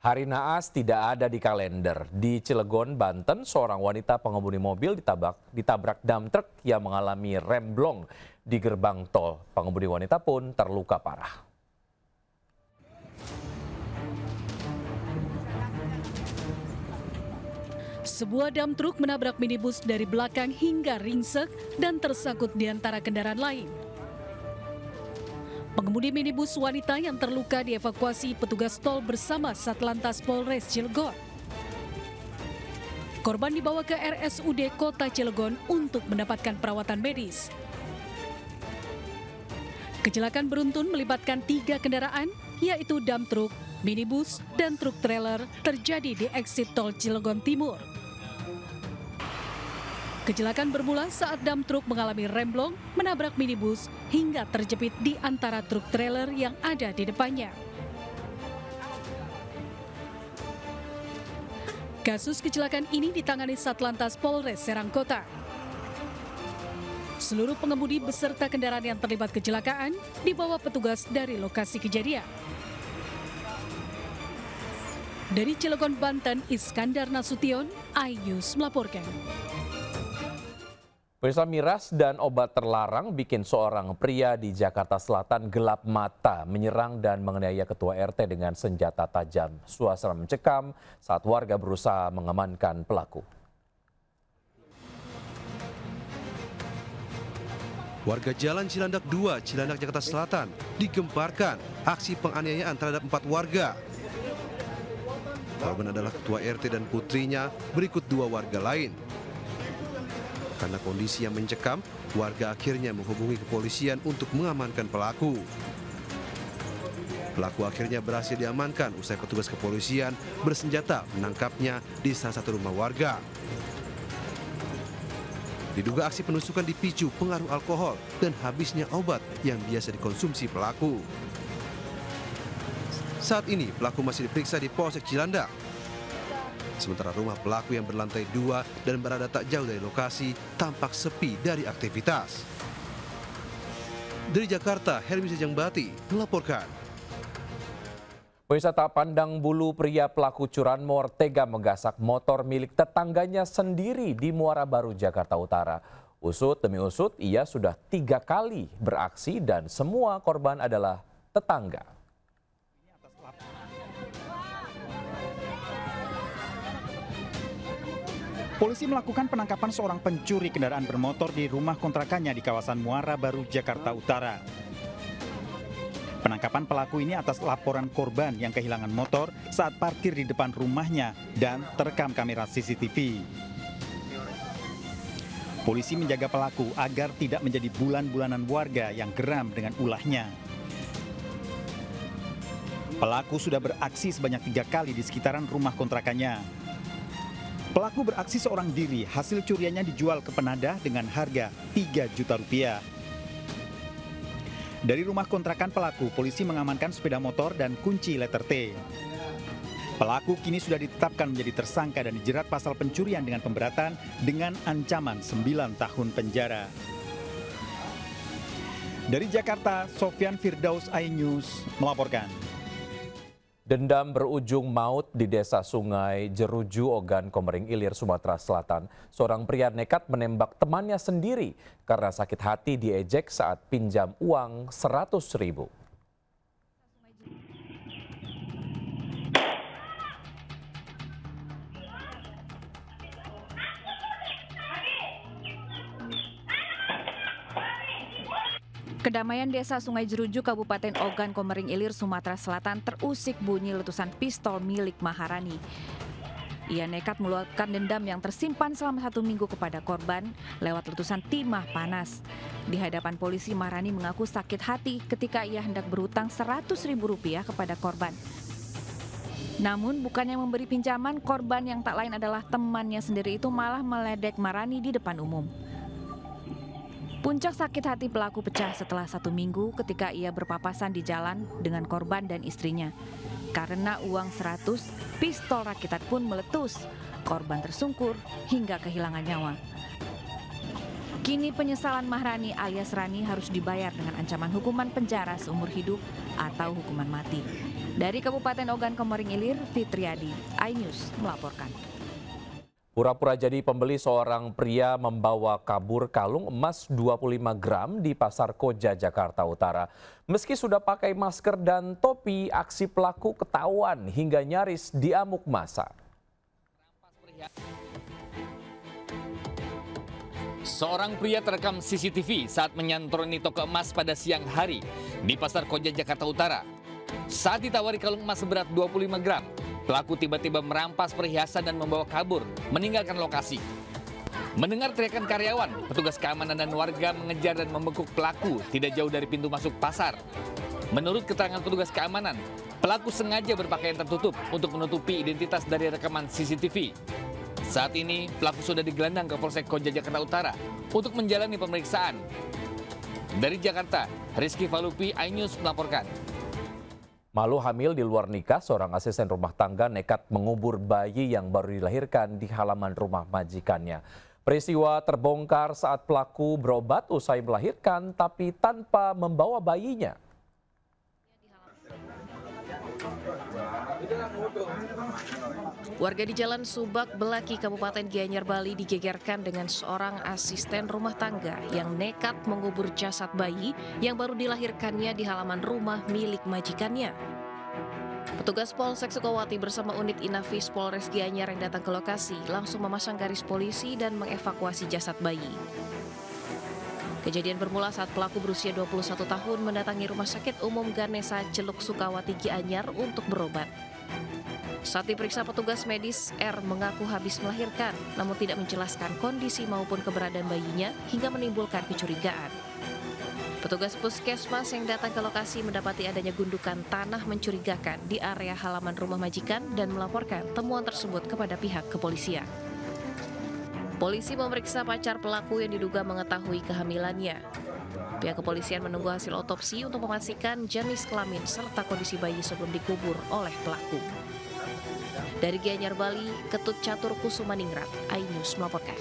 Hari naas tidak ada di kalender. Di Cilegon, Banten, seorang wanita pengemudi mobil ditabrak dam truk yang mengalami remblong di gerbang tol. Pengemudi wanita pun terluka parah. Sebuah dam truk menabrak minibus dari belakang hingga ringsek dan tersangkut di antara kendaraan lain. Pengemudi minibus wanita yang terluka dievakuasi petugas tol bersama Satlantas Polres Cilegon. Korban dibawa ke RSUD Kota Cilegon untuk mendapatkan perawatan medis. Kecelakaan beruntun melibatkan 3 kendaraan, yaitu dam truk, minibus, dan truk trailer terjadi di eksit tol Cilegon Timur. Kecelakaan bermula saat dam truk mengalami remblong, menabrak minibus, hingga terjepit di antara truk trailer yang ada di depannya. Kasus kecelakaan ini ditangani Satlantas Polres Serang Kota. Seluruh pengemudi beserta kendaraan yang terlibat kecelakaan dibawa petugas dari lokasi kejadian. Dari Cilegon, Banten, Iskandar Nasution, iNews melaporkan. Pemirsa, miras dan obat terlarang bikin seorang pria di Jakarta Selatan gelap mata, menyerang dan menganiaya ketua RT dengan senjata tajam. Suasana mencekam saat warga berusaha mengamankan pelaku. Warga Jalan Cilandak 2, Cilandak, Jakarta Selatan digemparkan aksi penganiayaan terhadap 4 warga. Korban adalah ketua RT dan putrinya, berikut 2 warga lain. Karena kondisi yang mencekam, warga akhirnya menghubungi kepolisian untuk mengamankan pelaku. Pelaku akhirnya berhasil diamankan usai petugas kepolisian bersenjata menangkapnya di salah satu rumah warga. Diduga aksi penusukan dipicu pengaruh alkohol dan habisnya obat yang biasa dikonsumsi pelaku. Saat ini pelaku masih diperiksa di Polsek Cilandak. Sementara rumah pelaku yang berlantai 2 dan berada tak jauh dari lokasi tampak sepi dari aktivitas. Dari Jakarta, Helmi Sejangbati melaporkan. Pemirsa, tak pandang bulu, pria pelaku curanmor tega menggasak motor milik tetangganya sendiri di Muara Baru, Jakarta Utara. Usut demi usut, ia sudah 3 kali beraksi dan semua korban adalah tetangga. Polisi melakukan penangkapan seorang pencuri kendaraan bermotor di rumah kontrakannya di kawasan Muara Baru, Jakarta Utara. Penangkapan pelaku ini atas laporan korban yang kehilangan motor saat parkir di depan rumahnya dan terekam kamera CCTV. Polisi menjaga pelaku agar tidak menjadi bulan-bulanan warga yang geram dengan ulahnya. Pelaku sudah beraksi sebanyak 3 kali di sekitaran rumah kontrakannya. Pelaku beraksi seorang diri, hasil curiannya dijual ke penadah dengan harga 3 juta rupiah. Dari rumah kontrakan pelaku, polisi mengamankan sepeda motor dan kunci letter T. Pelaku kini sudah ditetapkan menjadi tersangka dan dijerat pasal pencurian dengan pemberatan dengan ancaman 9 tahun penjara. Dari Jakarta, Sofyan Firdaus, iNews melaporkan. Dendam berujung maut di desa Sungai Jeruju, Ogan Komering Ilir, Sumatera Selatan. Seorang pria nekat menembak temannya sendiri karena sakit hati diejek saat pinjam uang 100.000. Kedamaian desa Sungai Jeruju, Kabupaten Ogan Komering Ilir, Sumatera Selatan terusik bunyi letusan pistol milik Maharani. Ia nekat meluapkan dendam yang tersimpan selama 1 minggu kepada korban lewat letusan timah panas. Di hadapan polisi, Maharani mengaku sakit hati ketika ia hendak berhutang Rp100.000 kepada korban. Namun bukannya memberi pinjaman, korban yang tak lain adalah temannya sendiri itu malah meledek Maharani di depan umum. Puncak sakit hati pelaku pecah setelah 1 minggu ketika ia berpapasan di jalan dengan korban dan istrinya. Karena uang 100, pistol rakitan pun meletus. Korban tersungkur hingga kehilangan nyawa. Kini penyesalan Maharani alias Rani harus dibayar dengan ancaman hukuman penjara seumur hidup atau hukuman mati. Dari Kabupaten Ogan Komering Ilir, Fitriadi, iNews melaporkan. Pura-pura jadi pembeli, seorang pria membawa kabur kalung emas 25 gram di Pasar Koja, Jakarta Utara. Meski sudah pakai masker dan topi, aksi pelaku ketahuan hingga nyaris diamuk massa. Seorang pria terekam CCTV saat menyantroni toko emas pada siang hari di Pasar Koja, Jakarta Utara. Saat ditawari kalung emas seberat 25 gram, pelaku tiba-tiba merampas perhiasan dan membawa kabur, meninggalkan lokasi. Mendengar teriakan karyawan, petugas keamanan dan warga mengejar dan membekuk pelaku tidak jauh dari pintu masuk pasar. Menurut keterangan petugas keamanan, pelaku sengaja berpakaian tertutup untuk menutupi identitas dari rekaman CCTV. Saat ini, pelaku sudah digelandang ke Polsek Koja, Jakarta Utara untuk menjalani pemeriksaan. Dari Jakarta, Rizky Falupi, iNews melaporkan. Malu hamil di luar nikah, seorang asisten rumah tangga nekat mengubur bayi yang baru dilahirkan di halaman rumah majikannya. Peristiwa terbongkar saat pelaku berobat usai melahirkan tapi tanpa membawa bayinya. Warga di Jalan Subak, Belaki, Kabupaten Gianyar, Bali digegerkan dengan seorang asisten rumah tangga yang nekat mengubur jasad bayi yang baru dilahirkannya di halaman rumah milik majikannya. Petugas Polsek Sukawati bersama unit Inafis Polres Gianyar yang datang ke lokasi langsung memasang garis polisi dan mengevakuasi jasad bayi. Kejadian bermula saat pelaku berusia 21 tahun mendatangi Rumah Sakit Umum Ganesa Celuk Sukawati Gianyar untuk berobat. Saat diperiksa petugas medis, R mengaku habis melahirkan, namun tidak menjelaskan kondisi maupun keberadaan bayinya hingga menimbulkan kecurigaan. Petugas puskesmas yang datang ke lokasi mendapati adanya gundukan tanah mencurigakan di area halaman rumah majikan dan melaporkan temuan tersebut kepada pihak kepolisian. Polisi memeriksa pacar pelaku yang diduga mengetahui kehamilannya. Pihak kepolisian menunggu hasil otopsi untuk memastikan jenis kelamin serta kondisi bayi sebelum dikubur oleh pelaku. Dari Gianyar, Bali, Ketut Catur Kusumaningrat, iNews melaporkan.